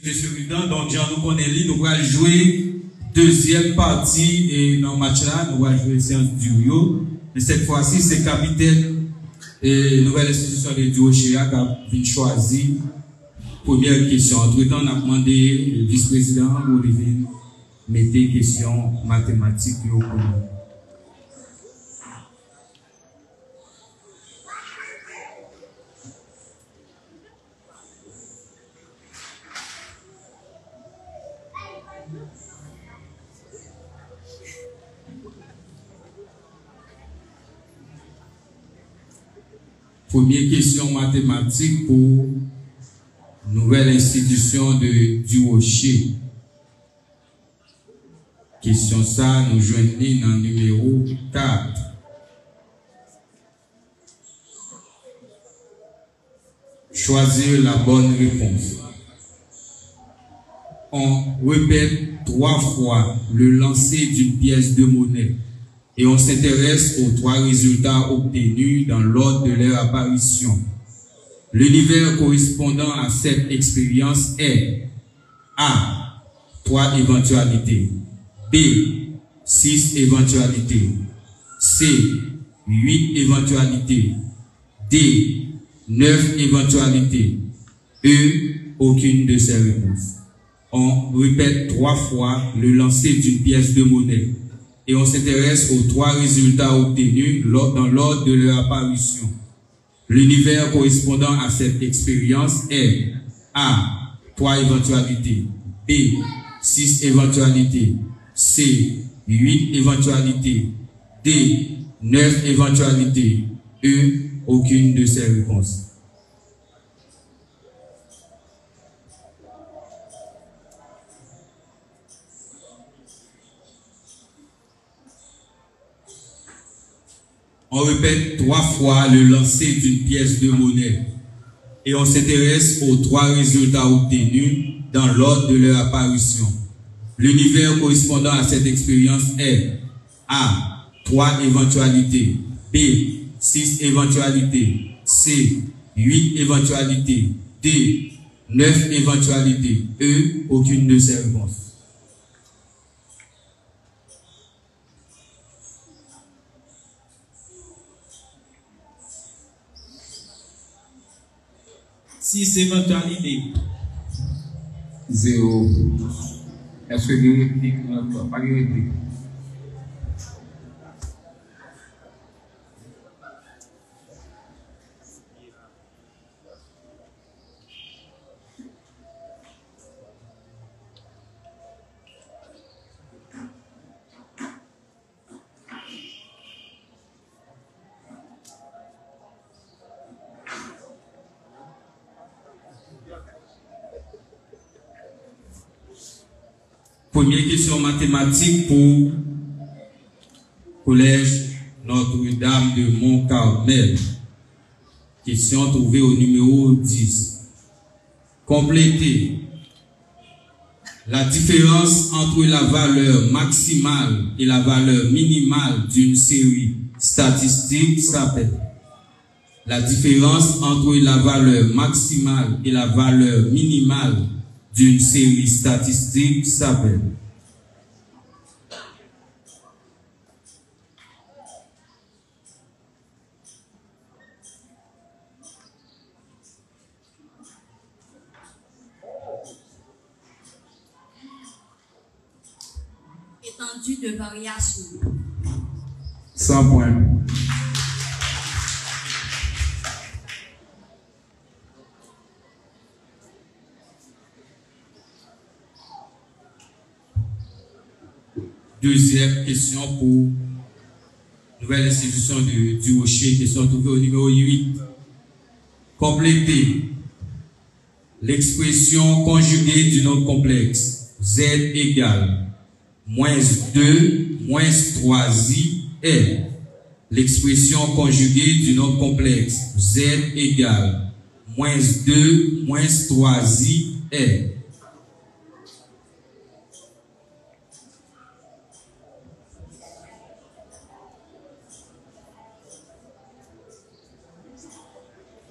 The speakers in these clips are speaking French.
Monsieur le Président, donc Jean-Nous Connelly, nous allons jouer deuxième partie et dans le match là, nous allons jouer séance du Rio. Mais cette fois-ci, c'est capitaine et nouvelle institution de Duochea qui a choisi. Première question. Entre-temps, on a demandé le vice-président pour mettre des questions mathématiques au commun. Première question mathématique pour nouvelle institution de Duochea. Question ça, nous joignons dans le numéro 4. Choisir la bonne réponse. On répète 3 fois le lancer d'une pièce de monnaie et on s'intéresse aux 3 résultats obtenus dans l'ordre de leur apparition. L'univers correspondant à cette expérience est A. 3 éventualités, B. 6 éventualités, C. 8 éventualités, D. 9 éventualités, E. Aucune de ces réponses. On répète 3 fois le lancer d'une pièce de monnaie et on s'intéresse aux 3 résultats obtenus dans l'ordre de leur apparition. L'univers correspondant à cette expérience est A. 3 éventualités, B. 6 éventualités, C. 8 éventualités, D. 9 éventualités, E. Aucune de ces réponses. On répète 3 fois le lancer d'une pièce de monnaie et on s'intéresse aux 3 résultats obtenus dans l'ordre de leur apparition. L'univers correspondant à cette expérience est A. 3 éventualités, B. 6 éventualités, C. 8 éventualités, D. 9 éventualités, E. Aucune de ces réponses. Six éventualités. 0. Est-ce que vous répliquez? Pas de réplique. Première question mathématique pour Collège Notre-Dame de Mont-Carmel. Question trouvée au numéro 10. Complétez. La différence entre la valeur maximale et la valeur minimale d'une série statistique s'appelle. La différence entre la valeur maximale et la valeur minimale d'une série statistique s'appelle. Étendue de variation. 100 points. Deuxième question pour nouvelle institution de Duochea, question trouvée au numéro 8. Complétez l'expression conjuguée du nombre complexe Z égale -2 -3i est. L'expression conjuguée du nombre complexe Z égale -2 -3i est.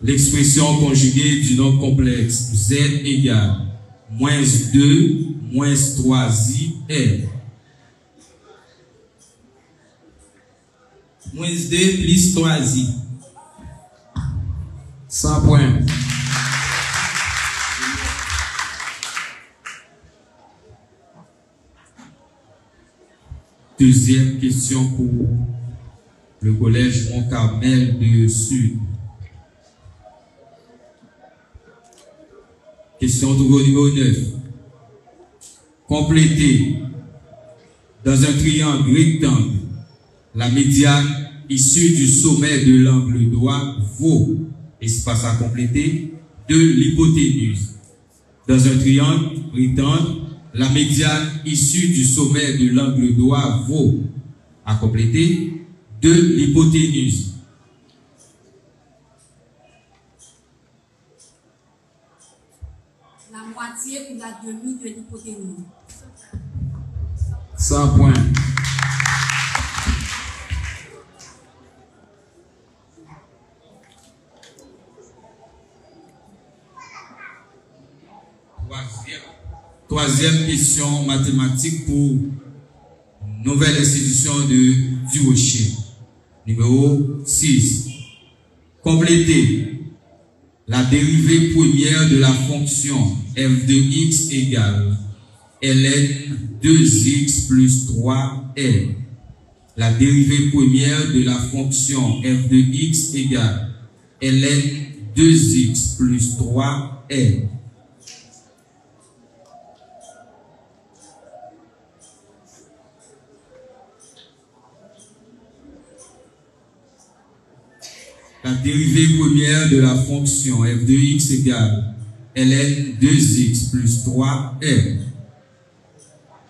L'expression conjuguée du nombre complexe Z égale moins 2, moins 3i est. Moins 2 plus 3i. 100 points. Deuxième question pour le collège Mont-Carmel de Sud. Question au niveau 9. Complétez dans un triangle rectangle la médiane issue du sommet de l'angle droit vaut, espace à compléter, de l'hypoténuse. Dans un triangle rectangle, la médiane issue du sommet de l'angle droit vaut, à compléter, de l'hypoténuse. La moitié ou la demi de l'hypoténuse. 100 points. Troisième question mathématique pour nouvelle institution du Rocher. Numéro 6. Complétez la dérivée première de la fonction f de x égale ln 2x plus 3l. La dérivée première de la fonction f de x égale ln 2x plus 3l. La dérivée première de la fonction f de x égale ln 2x plus 3l.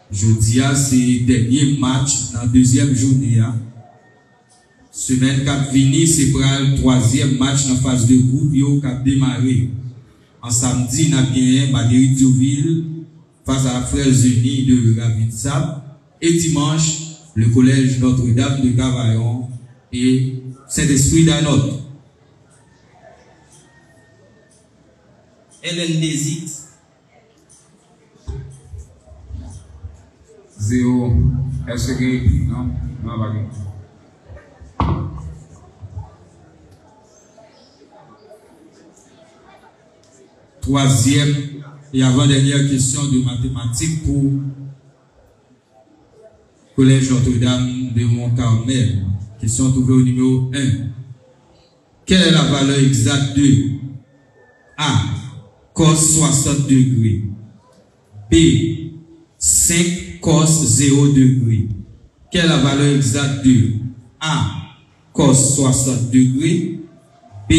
Jeudi, c'est dernier match dans la deuxième journée. Semaine 4 fini, c'est pour le troisième match dans la phase de groupe qui a démarré. En samedi, nous avons gagné Madeira Dioville face à la Frères Unis de Ravitsap. Et dimanche, le collège Notre-Dame de Cavaillon et Saint-Esprit d'Anot. ln 2x. 0. Est-ce que non? Non, pas bien. Troisième et avant-dernière question de mathématiques pour Collège Notre-Dame de Mont-Carmel. Question trouvée au numéro 1. Quelle est la valeur exacte de A, cos 60 degrés, B, 5 cos 0 degrés? Quelle est la valeur exacte de A, cos 60 degrés, B,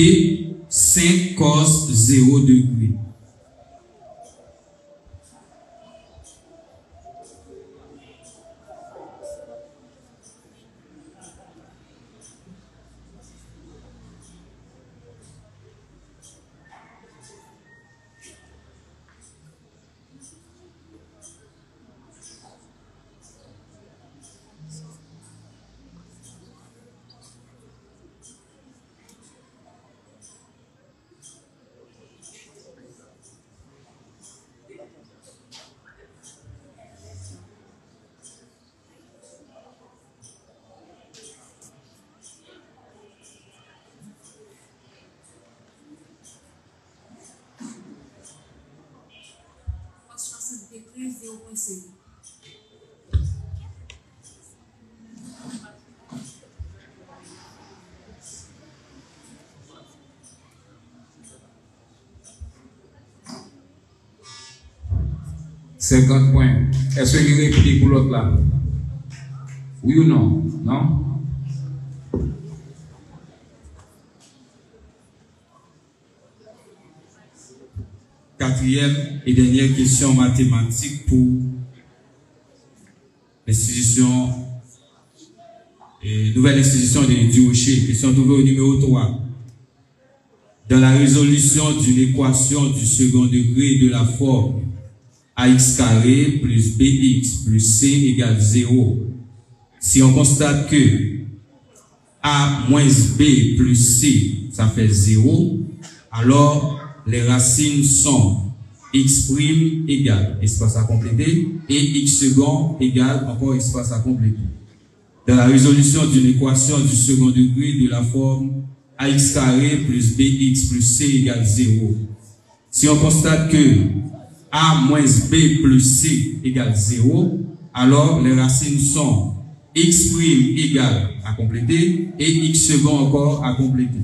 5 cos 0 degrés? Plus 0.5. $50 points. Est-ce qu'il y a une réplique pour l'autre là? Oui ou non? Non? Quatrième et dernière question mathématique pour l'institution, nouvelle institution du Rocher. Question trouvée au numéro 3. Dans la résolution d'une équation du second degré de la forme ax carré plus bx plus c égale 0, si on constate que a moins b plus c, ça fait 0, alors les racines sont x prime égale espace à compléter et x second égale encore espace à compléter. Dans la résolution d'une équation du second degré de la forme ax carré plus bx plus c égale 0. Si on constate que a moins b plus c égale 0, alors les racines sont x prime égale à compléter et x second encore à compléter.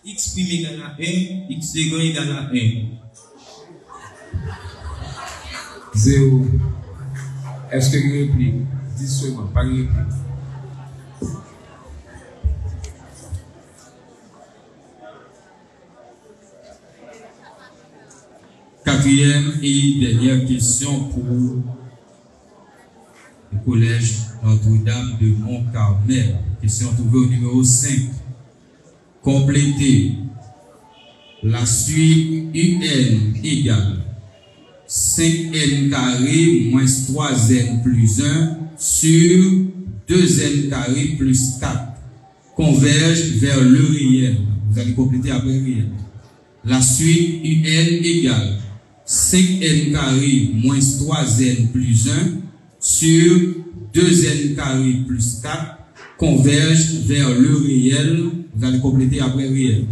X prime égale à 1, X second égale à 1. 0. Est-ce que vous réplique? 10 secondes, pas de réplique. Quatrième et dernière question pour le collège Notre-Dame de Mont-Carmel. Question trouvée au numéro 5. Complétez la suite UN égale 5n carré moins 3n plus 1 sur 2n carré plus 4 converge vers le réel. Vous allez compléter après réel. La suite UN égale 5n carré moins 3n plus 1 sur 2n carré plus 4 converge vers le réel. Vous allez compléter après réel.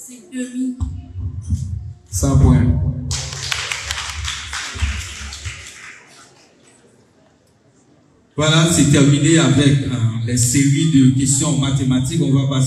C'est demi. 100 points. Voilà, c'est terminé avec les séries de questions mathématiques. On va passer